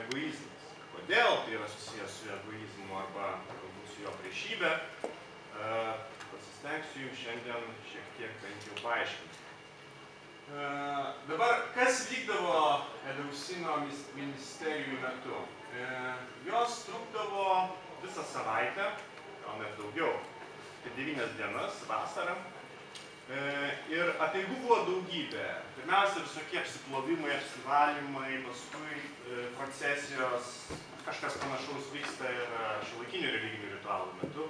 egoizmas. Kodėl tai yra susijęs su egoizmu arba galbūt su jo priešybė, pasistengsiu jums šiandien šiek tiek bent jau paaiškinti. Dabar, kas vykdavo Eleusino ministerijų metu? Jos trukdavo visą savaitę, gal net daugiau, 9 dienas, vasarą. Ir apeigų buvo daugybė. Pirmiausia, visokie apsiplovimai, apsivalymai, paskui procesijos, kažkas panašaus vyksta ir šiuolaikinių religinių ritualų metu.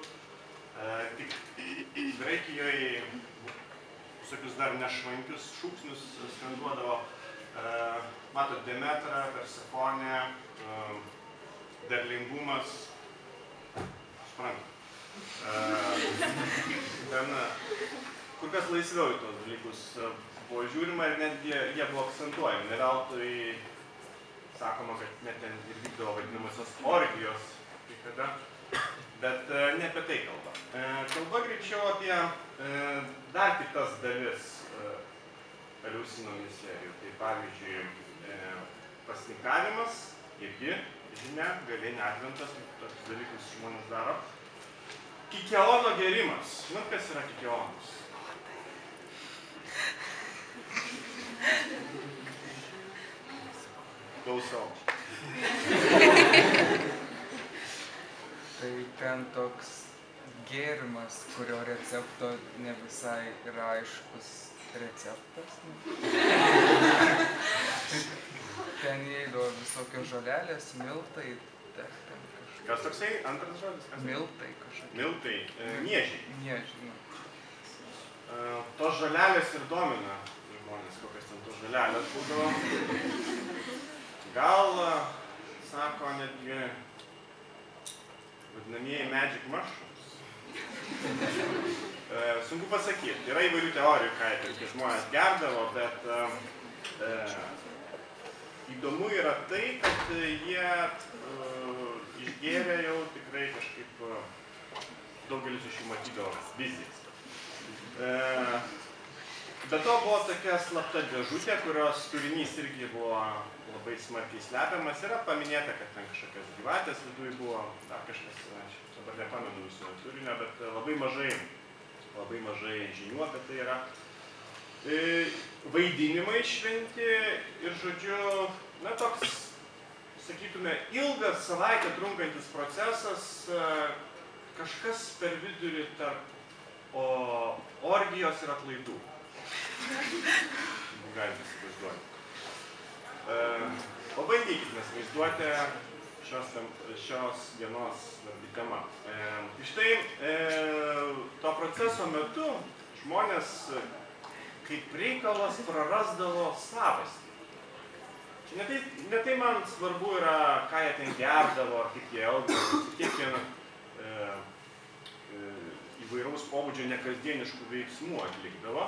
Tik Graikijoje visokius dar nešvankius šūksnius skanduodavo. Matot, Demetra, Persefonė, derlingumas. Suprantu. Ten kur kas laisviau į tos dalykus buvo žiūrima ir netgi jie buvo akcentuojami. Ne veltui sakoma, kad net ten ir vykdavo vadinamosios orgijos kai kada, bet ne apie tai kalba. Kalba greičiau apie dar kitas dalis Eleusino ministerijų. Tai pavyzdžiui, pasnikavimas, irgi žinia, gavėnia, adventas, tokius dalykus žmonės daro. Kikeono gerimas. Žinot, kas yra kikeonas? Klausau. Tai ten toks gėrimas, kurio recepto ne visai yra aiškus receptas. Ten įeidavo visokios žolelės, miltai, ten kažkas. Kas toksai? Antras žodis? Miltai kažkokie. Miltai. Miežiai. Miežiai. Tos žolelės ir domina žmonės, kokios ten tos žolelės būdavo. Gal, sako, netgi vadinamieji magic mushrooms. Sunku pasakyti. Yra įvairių teorijų, ką tie žmonės gerdavo, bet įdomu yra tai, kad jie išgėrė jau tikrai kažkaip daugelis iš jų matydavo vizijas. Be to buvo tokia slapta dėžutė, kurios turinys irgi buvo labai smarkiai slepiamas. Yra paminėta, kad ten kažkokios gyvatės viduj buvo, dar kažkas, aš dabar nepamenu viso turinio, bet labai mažai žinių apie tai yra. Vaidinimai šventi ir, žodžiu, na toks, sakytume, ilgas savaitę trunkantis procesas, kažkas per vidurį tarp orgijos ir atlaidų. Galite įsivaizduoti. Pabandykit mes vaizduoti šios dienos tema. Štai to proceso metu žmonės kaip reikalas prarasdavo savastį. Ne tai man svarbu yra, ką jie ten gerdavo, ar kaip jie elgdavosi, kiek jie įvairaus pobūdžio nekasdieniškų veiksmų atlikdavo,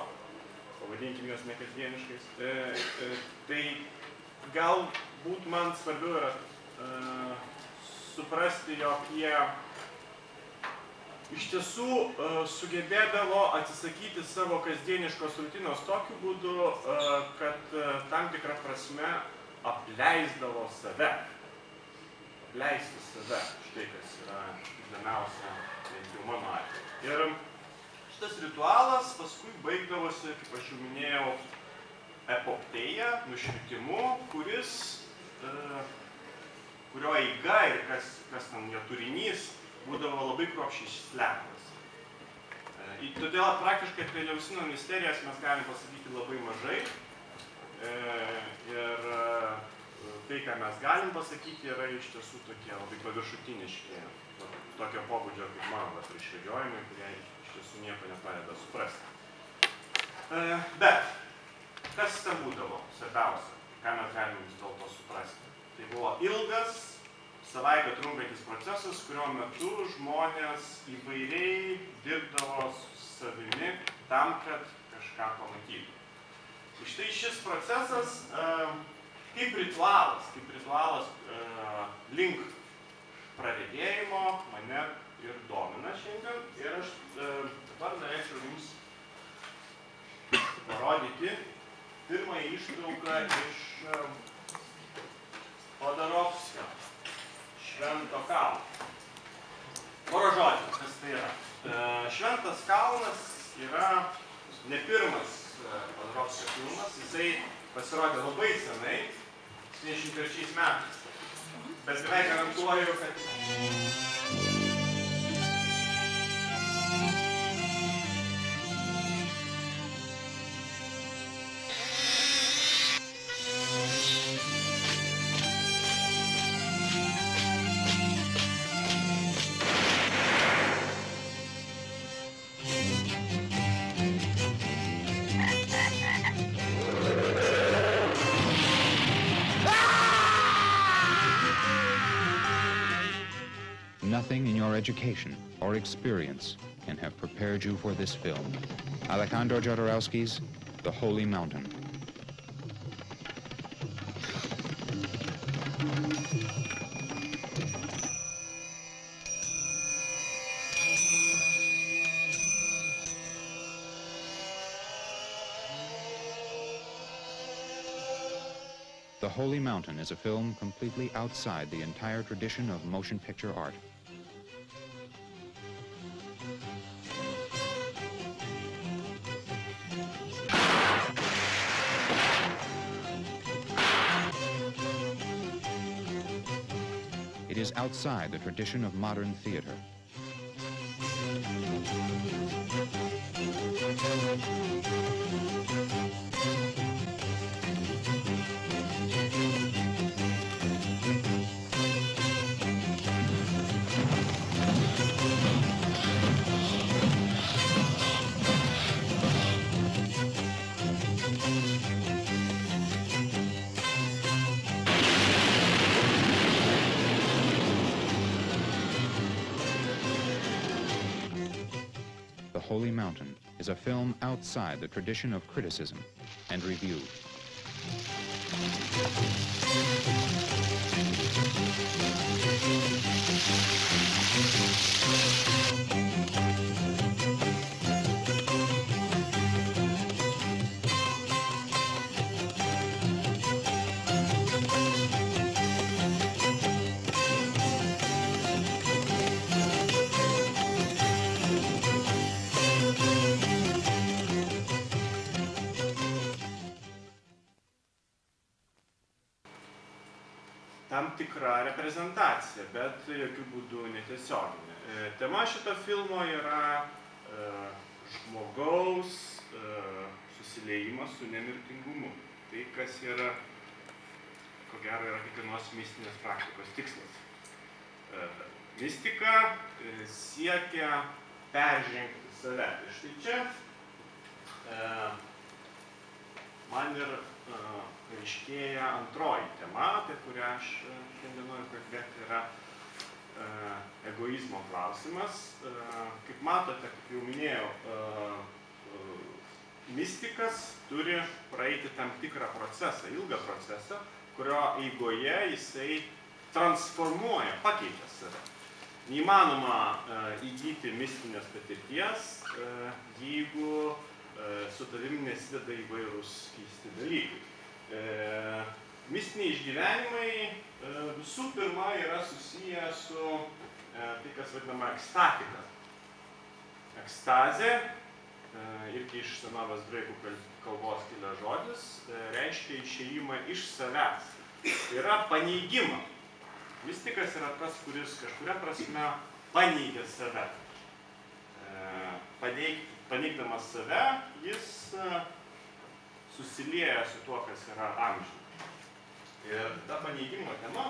pavadinkim juos nekasdieniškais. Tai galbūt man svarbiau yra suprasti, jog jie iš tiesų sugebėdavo atsisakyti savo kasdieniškos rutinos tokiu būdu, kad tam tikrą prasme apleisdavo save. Apleisti save. Štai kas yra įdomiausia, bent jau mano atveju. Ir šitas ritualas paskui baigdavosi, kaip aš jau minėjau, epopėja, nušvitimu, kurio eiga ir kas ten jo turinys būdavo labai kruopščiai slepiamas. Todėl praktiškai apie Eleusino misterijas mes galim pasakyti labai mažai. Ir tai, ką mes galim pasakyti, yra iš tiesų tokie labai paviršutiniški, tokio pobūdžio kaip mano išvedžiojimai, kurie iš tiesų nieko nepadeda suprasti. Bet, kas ten būdavo svarbiausia, ką mes galim vis dėlto suprasti? Tai buvo ilgas, savaitę trunkantis procesas, kurio metu žmonės įvairiai dirbdavo su savimi tam, kad kažką pamatytų. Štai šis procesas kaip ritualas link praregėjimo mane ir domina šiandien. Ir aš dabar norėčiau jums parodyti pirmąją ištrauką iš Odorovskio. pasirodė labai senai, 73 metais. Bet beveik garantuoju, kad... Nothing in your education or experience can have prepared you for this film. Alejandro Jodorowsky's The Holy Mountain. The Holy Mountain is a film completely outside the entire tradition of motion picture art. It is outside the tradition of modern theater. The Holy Mountain is a film outside the tradition of criticism and review. Tam tikra reprezentacija, bet jokių būdų netiesioginė. Tema šito filmo yra žmogaus susiliejimas su nemirtingumu. Tai, kas yra, ko gero, yra kiekvienos mistinės praktikos tikslas. Mistika siekia peržengti save. Ir štai čia man ir aiškėja antroji tema, apie kurią aš šiandien noriu kalbėti, yra egoizmo klausimas. Kaip matote, kaip jau minėjau, mistikas turi praeiti tam tikrą procesą, ilgą procesą, kurio eigoje jisai transformuoja, pakeičia save. Neįmanoma įgyti mistinės patirties, jeigu su tavimi nesideda įvairūs keisti dalykai. Mistiniai išgyvenimai visų pirma yra susiję su tai, kas vadinama ekstatika. Ekstazė, irgi iš senovės graikų kalbos kilęs žodis, reiškia išėjimą iš savęs. Tai yra paneigimą. Mistikas yra tas, kuris kažkuria prasme paneigia save. Paneigdamas save, jis susilieja su tuo, kas yra amžina. Ir ta paneigimo tema